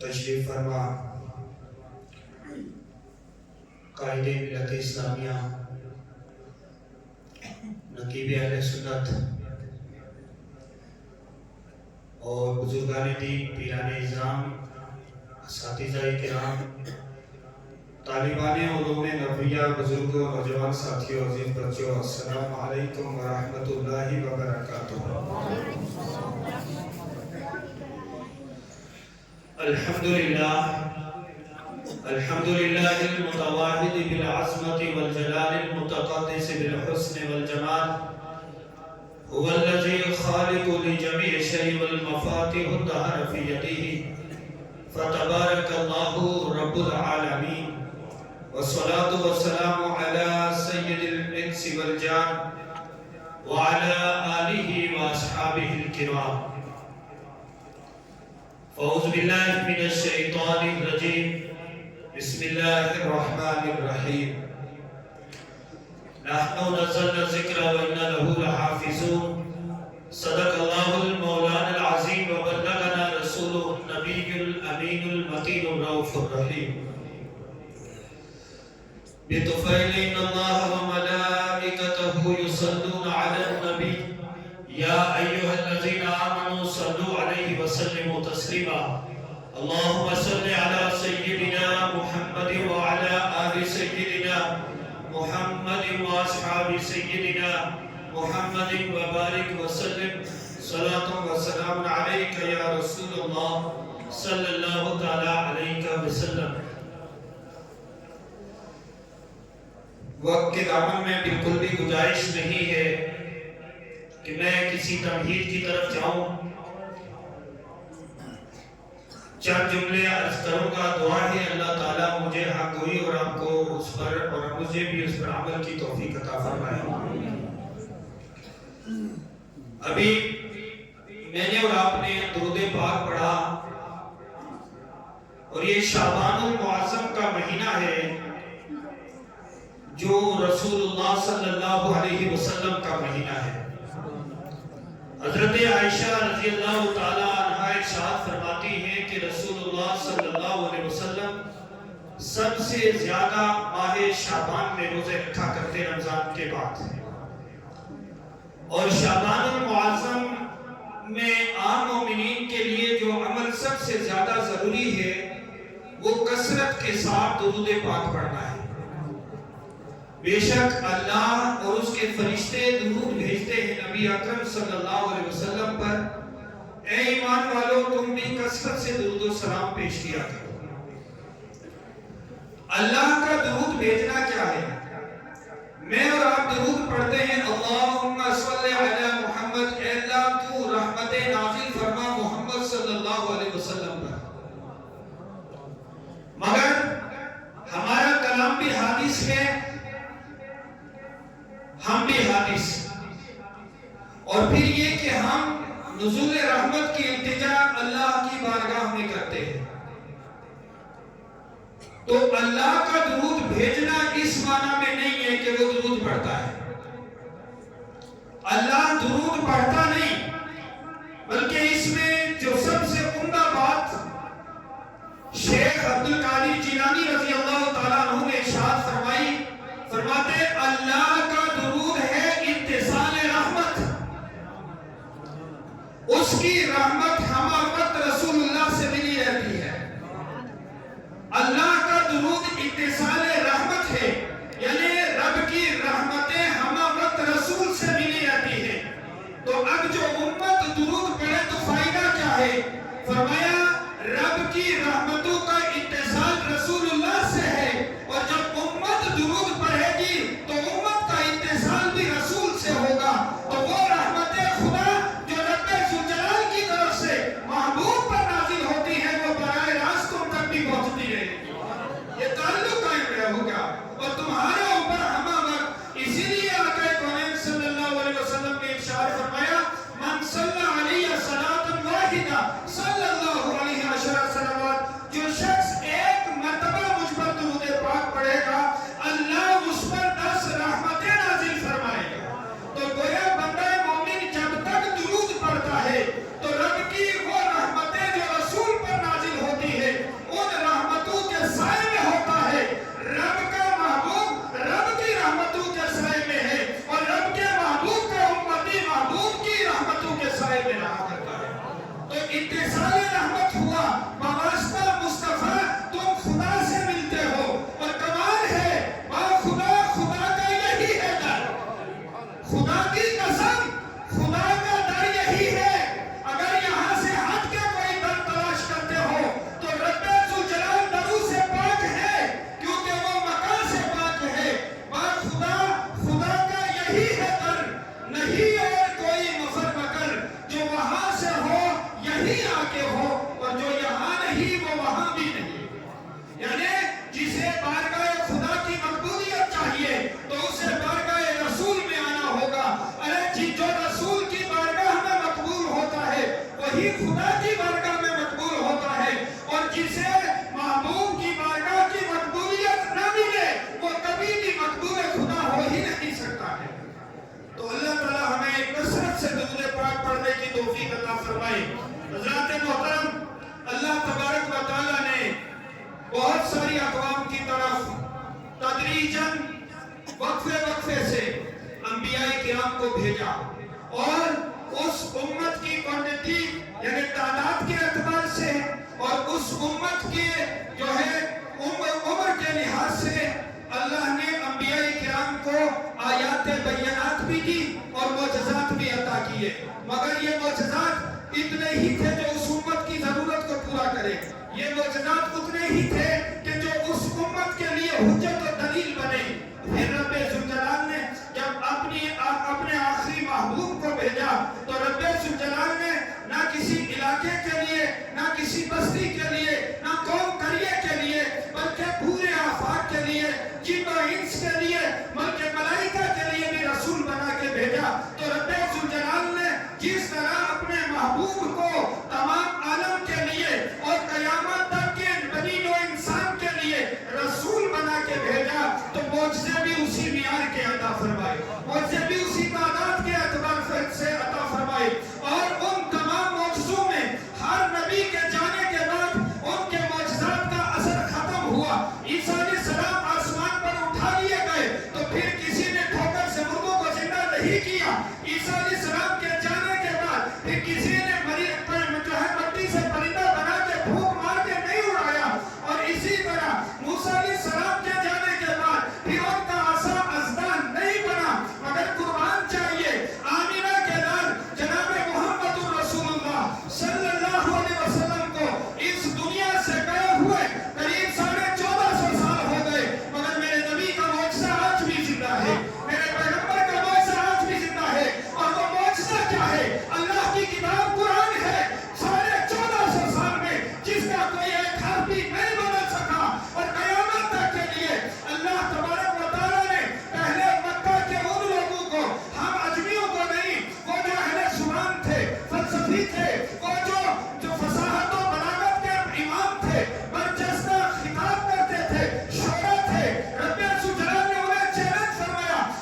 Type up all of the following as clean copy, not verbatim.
تشریف فرما قائد ملت اسلامیہ نقیب اہل سنت اور بزرگان دین، پیران اعظام، اساتذہ کرام، طالبان علوم نبویہ، بزرگوں، نوجوان ساتھیوں، عزیز بچوں، السلام علیکم ورحمۃ اللہ وبرکاتہ۔ الحمدللہ المتواحد بالعظمت والجلال المتقدس بالحسن والجمال، هو الذي خالق لجميع الشيء والمفاتيح الدهر في يده، فتبارك الله رب العالمين، والصلاة والسلام على سيد الإنس والجان وعلى آله وأصحابه الكرام۔ أعوذ بالله من الشيطان الرجيم، بسم الله الرحمن الرحيم۔ نحن نزلنا الذكر وإنا له لحافظون، صدق الله المولانا العظيم وبلغنا رسوله النبي الأمين المتين الرؤوف الرحيم۔ بطفيل إن الله وملائكته يصلون على النبي يا أيها الذين آمنوا صلوا عليه وسلموا تسليما۔ اللهم صل على سيدنا محمد وعلى آل سيدنا محمد وأصحاب سيدنا محمد وبارك وسلم، صلاة وسلام عليك يا رسول الله صلى الله تعالى عليك وسلم۔ وقت کے دامن میں بالکل بھی گنجائش نہیں ہے کہ میں کسی تمہید کی طرف جاؤں، چند جملے عرض کروں گا۔ دعا ہے اللہ تعالیٰ مجھے حق گوئی اور آپ کو اس پر اور مجھے بھی اس پر عمل کی توفیق عطا فرمائے۔ ابھی میں نے اور آپ نے درود پاک پڑھا، اور یہ شعبان المعظم کا مہینہ ہے جو رسول اللہ صلی اللہ علیہ وسلم کا مہینہ ہے۔ حضرت عائشہ رضی اللہ تعالی عنہ ارشاد فرماتی ہیں کہ رسول اللہ صلی اللہ علیہ وسلم سب سے زیادہ ماہ شعبان میں روزے رکھا کرتے رمضان کے بعد، اور شعبان المعظم میں عام مومنین کے لیے جو عمل سب سے زیادہ ضروری ہے وہ کثرت کے ساتھ درود پاک پڑھنا ہے۔ بے شک اللہ اور اس کے فرشتے درود بھیجتے ہیں نبی اکرم صلی اللہ علیہ وسلم پر۔ اے ایمان والو، تم بھی کثرت سے درود و سلام پیش کیا کرو۔ اللہ کا درود بھیجنا کیا ہے؟ میں اور آپ درود پڑھتے ہیں اللہم صلی علی محمد، اے اللہ تو رحمت نازل فرما محمد صلی اللہ علیہ وسلم پر۔ مگر ہمارا کلام بھی حدیث ہے، ہم بھی حادث، اور پھر یہ کہ ہم نزول رحمت کی التجا اللہ کی بارگاہ میں کرتے ہیں۔ تو اللہ کا درود بھیجنا اس معنی میں نہیں ہے کہ وہ درود پڑھتا ہے۔ اللہ درود پڑھتا نہیں، بلکہ اس میں جو سب سے عمدہ بات شیخ عبد القادر جیلانی رضی اللہ تعالیٰ عنہ نے ارشاد فرمائی، فرماتے اللہ کا درود ہے اتصال رحمت، اس کی رحمت ہم وقت رسول اللہ سے ملی رہتی ہے۔ اللہ کا درود اتصال رحمت ہے، یعنی رب کی رحمتیں ہم وقت رسول سے ملی رہتی ہیں۔ تو اب جو امت درود پڑھے تو فائدہ کیا ہے؟ فرمایا رب کی رحمتوں کا اتصال رسول اللہ سے ہے، اور جب امت درود پڑھے گی تو امت کا اتصال بھی رسول سے ہوگا۔ تو وہ رحمت خدا جو رب ذوالجلال کی طرف سے محبوب پر نازل जिसे महबूब की बारगाह की मकबूलियत न मिले वो कभी भी मकबूल खुदा हो ही नहीं सकता है। तो अल्लाह ताला हमें कसरत से दुरूद पाक पढ़ने की तौफीक अता फरमाए। हज़रात मोहतरम, अल्लाह तबारक व तआला ने बहुत सारी अक़वाम की तरफ तदरीजन वक्फे वक्फे से अंबियाए किराम को भेजा और उस उम्मत की क्वांटिटी यानी तादाद के एतबार से और उस उम्मत के जो है उम्र के लिहाज से अल्लाह ने अंबियाए किराम को आयात बय्यनात भी दी और मोजज़ात भी अता किए। मगर ये मोजज़ात इतने ही थे जो उस उम्मत की जरूरत को पूरा करे। ये मोजज़ात उतने ही थे कि जो उस उम्मत के लिए हुज्जत और दलील बने। फिर रब्बे ज़ुल्जलाल ने जब अपने आखिरी महबूब को भेजा तो रब्बे ज़ुल्जलाल ने ना किसी इलाके के लिए, ना किसी बस्ती के लिए, ना कौम करिए के लिए, बल्कि पूरे आफाक के लिए, जिन और इंस के लिए, बल्कि मलाइका के लिए भी रसूल बना के भेजा। तो रब्बे ज़ुल्जलाल ने जिस तरह अपने महबूब को तमाम आलम के लिए और क़यामत तक के बनी नो इंसान के लिए रसूल बना के भेजा, तो मौजज़े भी उसी मियार के अता फरमाए, मौजज़े भी उसी तादाद के एतबार से अता फरमाए। और उन तमाम मौजज़ों में हर नबी के जाने के बाद उनके मौजज़ात का असर खत्म हुआ। ईसा अलैहिस्सलाम आसमान पर उठा लिए गए तो फिर किसी ने ठोकर से मुर्दों को जिंदा नहीं किया। ईसा अलैहिस्सलाम के जाने के बाद फिर किसी ने मट्टी से परिंदा बना के फूंक मार के नहीं उड़ाया। और इसी तरह मूसा अलैहिस्सलाम के जाने के बाद फिर उनका आसा अज़दान नहीं बना, मगर कुर्बान चाहिए। आमिना के दर जनाब मोहम्मदुर रसूलुल्लाह सल्लल्लाहु अलैहि वसल्लम को इस दुनिया से गए हुए करीब 1450 साल हो गए, मगर मेरे नबी का मौजज़ा आज भी जिंदा है, मेरे पैगंबर का मौजज़ा आज भी जिंदा है। और वो मौजज़ा क्या है? अल्लाह की किताब कुरान है। 1450 साल में जिसका कोई एक हर्फ भी नहीं बदल सका। और क़यामत तक के लिए अल्लाह तबारक व तआला ने पहले मक्का के उन लोगों को, हम अजमियों को नहीं, वो जो अहले ज़ुबान थे, फलसफी थे, वो जो फसाहत और बलागत के इमाम थे, बरजस्ता खिताब करते थे, शोरा थे, रब्बे ज़ुल्जलाल ने उन्हें चैलेंज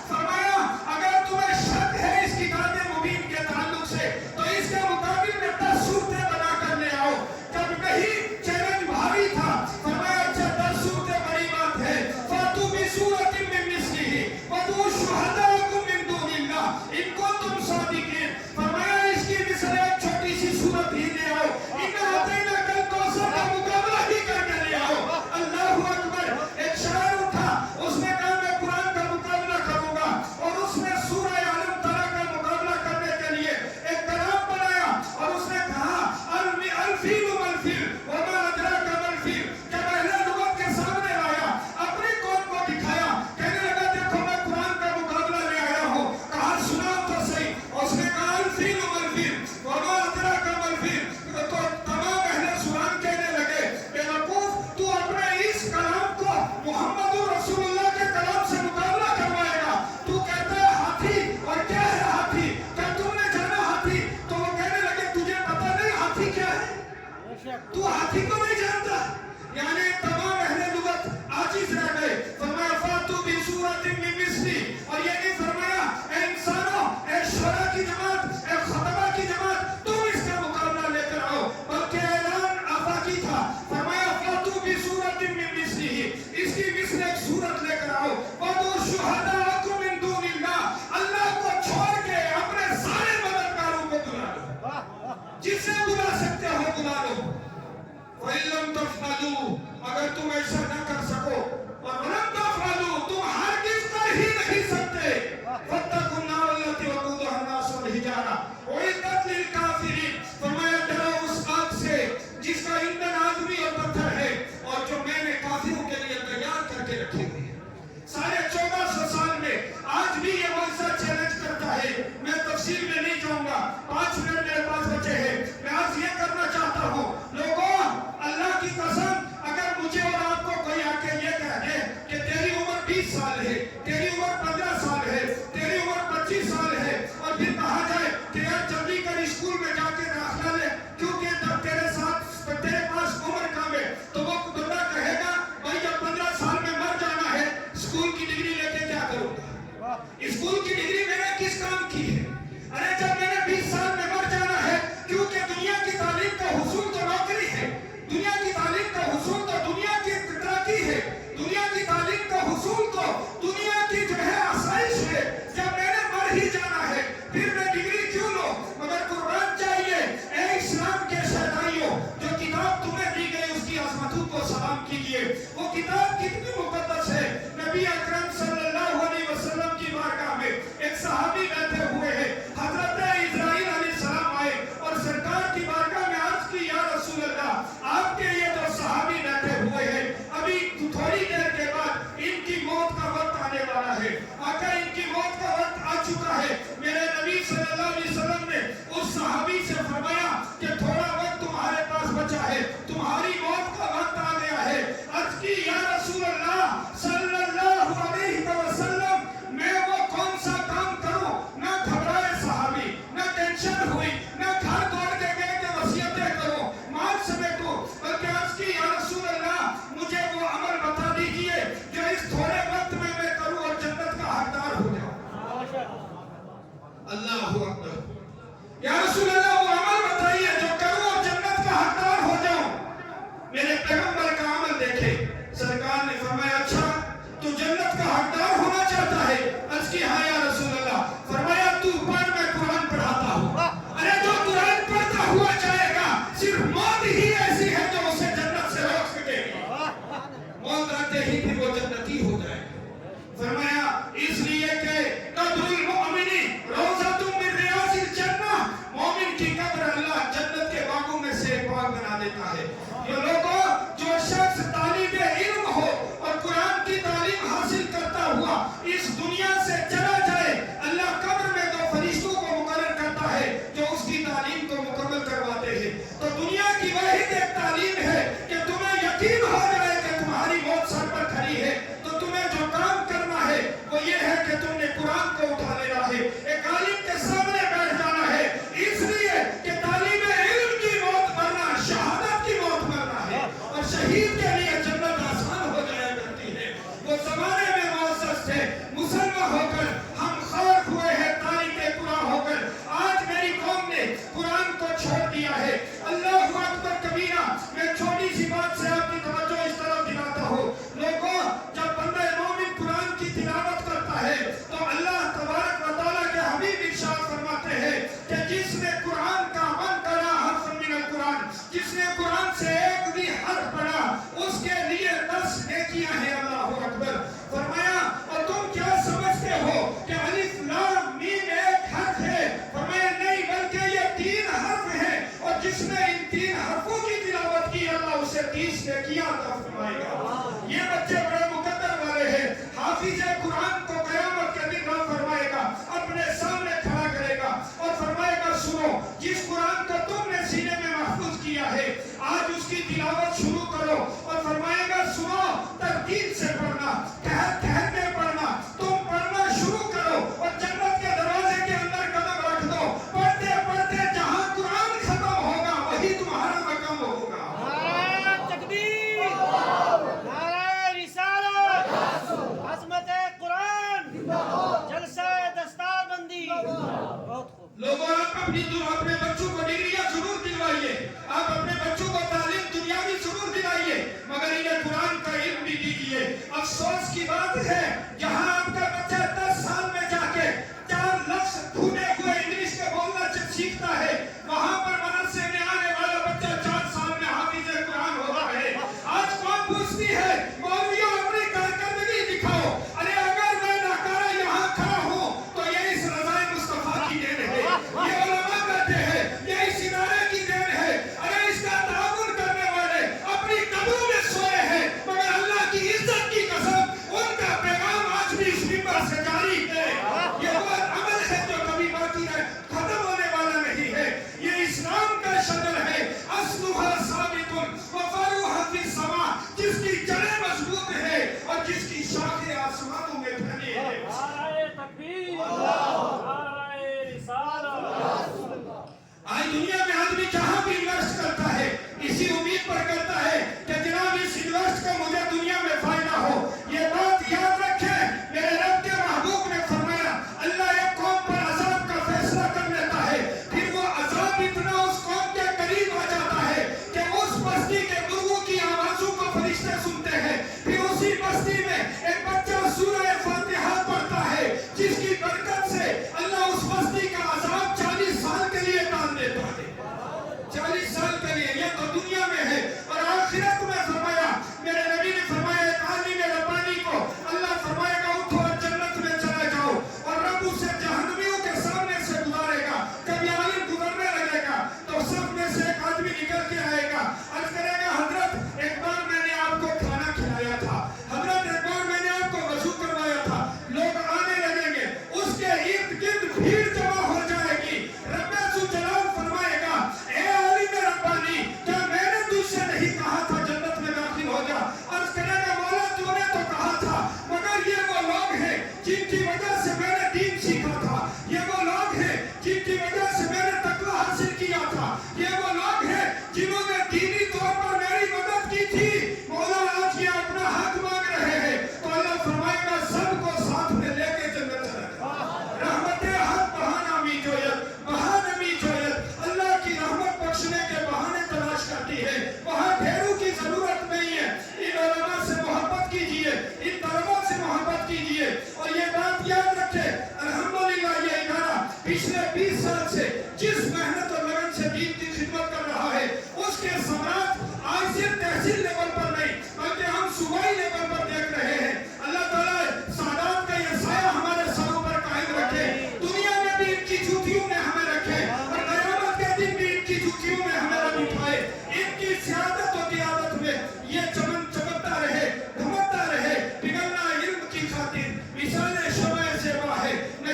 फरमाया अगर तुम्हें शक है इस किताब मुबीन के ताल्लुक से तो इसके मुकाबिल में 10 सूरतें बना कर ले आओ। जब कहीं चैलेंज भारी था, फरमाया अच्छा 10 सूरतें बड़ी बात है, फातू बिसूरतिन मिन मिस्लिही वदू शुहदाकुम मिन दूनिल्लाह इन कुंतुम सादिकीन। फरमाया इसकी मिसाल एक छोटी सी सूरत ही ले आओ, इन्ना अतैना कल कौसर का मुकाबला ही करके ले आओ। अल्लाहु अकबर। एक शायर उठा, उसने कहा मैं कुरान का मुकाबला करूंगा, और उसने सूरह आलम तरा का मुकाबला करने के लिए एक कलाम बनाया और उसने कहा अल-फील वल-फील वमा अदराका मल-फील। जब अहले लुगत के सामने लाया, अपनी कौम को दिखाया, कहने लगा देखो मैं कुरान का मुकाबला ले आया हूँ। कहा सुनाओ तो सही। उसने कहा अल-फील वल-फील वमा अदराका मल-फील। तो तमाम अहले ज़ुबान कहने लगे बेवकूफ, तू अपने इस कलाम को मुहम्मदुर रसूलुल्लाह के कलाम से मुकाबला करवाएगा। तू कहता है हाथी, और क्या है हाथी? क्या तुमने जाना हाथी? तो वो कहने लगे तुझे पता नहीं हाथी क्या है? तू हाथी को नहीं जानता। यानी तमाम अहले लुगत आजिज़ रह गए। फरमाया फातू बिसूरतिन मिन मिस्ली। और ये नहीं फरमाया ए इंसानों, ए शोरा की जमात, ए खतबा की जमात, तुम इसका मुकाबला लेकर आओ, बल्कि ऐलान आफाकी था। फरमाया फातू बिसूरतिन मिन मिस्लिही, इसकी मिस्ल एक सूरत लेकर आओ। वदू शुहदाकुम मिन दूनिल्लाह, अल्लाह को छोड़ के अपने सारे मददगारों को बुला लो, जिसे बुला सकते हो बुला लो। वइल्लम तफअलू, अगर तुम ऐसा न कर सको, और वलम तफअलू, तुम हरगिज़ कर ही नहीं सकते, फत्तकुन नार अल्लती वक़ूदुहा अन्नास वल हिजारा उइद्दत लिल काफिरीन। फरमाया डरो उस आग से जिसका ईंधन आदमी और पत्थर है, और जो मैंने काफिरों के लिए तैयार करके रखी हुई है। 1450 साल में आज भी ये मौजज़ा चैलेंज करता है। मैं तफसील में नहीं जाऊंगा, 5 मिनट मेरे पास बचे हैं। मैं आज ये करना चाहता हूँ, लोगों अल्लाह की कसम, अगर मुझे और आपको कोई आके ये कह कीजिए। वो किताब कितनी मुकद्दस है। नबी अकरम सल्लल्लाहु अलैहि वसल्लम की बारगाह में एक सहाबी बैठे हुए हैं। हजरत इस्राइल अलैहिस्सलाम आए और सरकार की बारगाह में अर्ज की, या रसूल अल्लाह, आपके ये जो सहाबी बैठे हुए हैं, अभी थोड़ी देर के बाद इनकी मौत का वक्त आने वाला है। आका, इनकी मौत का वक्त आ चुका है। मेरे नबी सल्लल्लाहु अलैहि वसल्लम ने उस सहाबी से फरमाया कि थोड़ा वक्त तुम्हारे पास बचा है, तुम्हारी मौत का वक्त आ गया है। अर्ज की, या रसूल अल्लाह सल्लल्लाहु अलैहि वसल्लम, मैं वो कौन सा काम करूं? ना घबराए सहाबी, ना टेंशन हुई, ना घर दौड़ के गए कि वसीयतें करो, माल समेटो, बल्कि अर्ज की, या रसूल अल्लाह, मुझे वो अमल बता दीजिए जो इस थोड़े वक्त में मैं करूं और जन्नत का हकदार हो जाऊं। अल्लाहु अकबर। या रसूल अल्लाह, वो अमल बताइए जो करूं और जन्नत का हकदार हो जाऊं। मेरे पैगंबर का अमल देखे। सरकार ने फरमाया, अच्छा तू जन्नत का हकदार होना चाहता है? अर्ज की, हाँ या रसूल अल्लाह। फरमाया, तू पढ़, मैं कुरान पढ़ाता हूँ। अरे जो कुरान पढ़ता हुआ जाएगा, सिर्फ मौत ही ऐसी है जो उसे जन्नत से रोक सकेगी। मौत आते ही फिर वो जन्नती हो जाएगा। फरमाया, इसलिए कि कब्रुल मुमिनी रोज़तुम मिन रियाजिल जन्नह, मोमिन की कब्र अल्लाह जन्नत के बागों में से एक बाग बना देता है। ये लोगों, जो शख्स तालिबे इल्म हो और कुरान की तालीम हासिल करता हुआ इस दुनिया से चला जाए, अल्लाह कब्र में दो फरिश्तों को मुकर्रर करता है जो उसकी तालीम को मुकम्मल करवाते हैं। तो दुनिया की वाहिद एक तालीम है कि तुम्हें यकीन हो जाए कि तुम्हारी मौत सर पर खड़ी है, तो तुम्हें जो काम करना है वो ये है कि तुमने कुरान को उठा लेना है, एक आलिम के सामने बैठ जाना है, इसलिए कि तालीम इल्म की मौत मरना शहादत की मौत मरना है, और शहीद के लिए जन्नत आसान हो जाया करती है। वो जमाने में मुअज़्ज़ज़ थे, मुसलमान होकर हम खाक हुए हैं, तारीख़े कुरान होकर आज मेरी कौम ने कुरान को छोड़ दिया है। अल्लाहु अकबर कबीरा। मैं छोटी सी बात से आपकी तवज्जो इस तरफ दिलाता हूँ। लोगों, जब बंदा मोमिन कुरान की तिलावत करता है तो अल्लाह तबारक व तआला के हबीब इरशाद फरमाते हैं कि जिसने कुरान का मन करा हर्फ मिनल कुरान, जिसने कुरान से एक भी हर्फ पढ़ा, उसके लिए 10 नेकियां हैं। अल्लाहु अकबर। फरमाया, और तुम क्या समझते हो कि अलिफ लाम मीम एक हर्फ है? फरमाया, नहीं, बल्कि ये 3 हर्फ हैं, और जिसने इन 3 हर्फों की तिलावत की, अल्लाह उसे 30 नेकियां अता फरमाएगा। ये बच्चे बड़े मुकद्दर वाले हैं। हाफिज कुरान को क़यामत के दिन रब फरमाएगा, अपने सामने खड़ा करेगा और फरमाएगा, सुनो, जिस कुरान को तुमने सीने में महफूज किया है, आज उसकी तिलावत शुरू करो। और फरमाएगा, सुनो, तरतीब से पढ़ना, ठहर के पढ़ना, तुम पढ़ना शुरू करो और जन्नत के दरवाजे के अंदर कदम रख दो। पढ़ते पढ़ते जहां कुरान खत्म होगा वही तुम्हारा मकाम होगा। नारे तकबीर, नारे रिसालत, अज़मत कुरान, जलसा दस्तारबंदी। बहुत खूब। लोगों, आप अपने बच्चों को डिग्रियां जरूर दिलवाइए, आप अपने बच्चों को तालीम दुनियावी जरूर दिलाइए, मगर इन्हें कुरान का इल्म भी दीजिए। अफसोस की बात है, जहां आपका बच्चा 10 साल में जाके 4 लफ्ज भूने हुए इंग्लिश के बोलना सीखता है, वहां पर मदरसे में आने वाला बच्चा 4 साल में हाफिज कुरान हो रहा है। आज कौन पूछती है, मौलवियों अपनी कारकर्दगी दिखाओ। अरे अगर मैं नाकारा यहाँ खड़ा हूँ तो ये इस रज़ाए मुस्तफा की देन है, ये उलमा बैठे हैं, ये इस इदारे की देन है। अरे इसका ताउन करने वाले अपनी कब्रों में सोए हैं, मगर अल्लाह की इज्जत की कसम उनका पैगाम आज भी इस मिंबर से जारी है। ये वो अमल है जो कभी बाकी है, खत्म होने वाला नहीं है। ये इस्लाम का शजर है, अस्लुहा साबितुन व फरूहा फिस समा, जिसकी जड़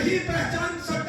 نہیں پہچان سکتے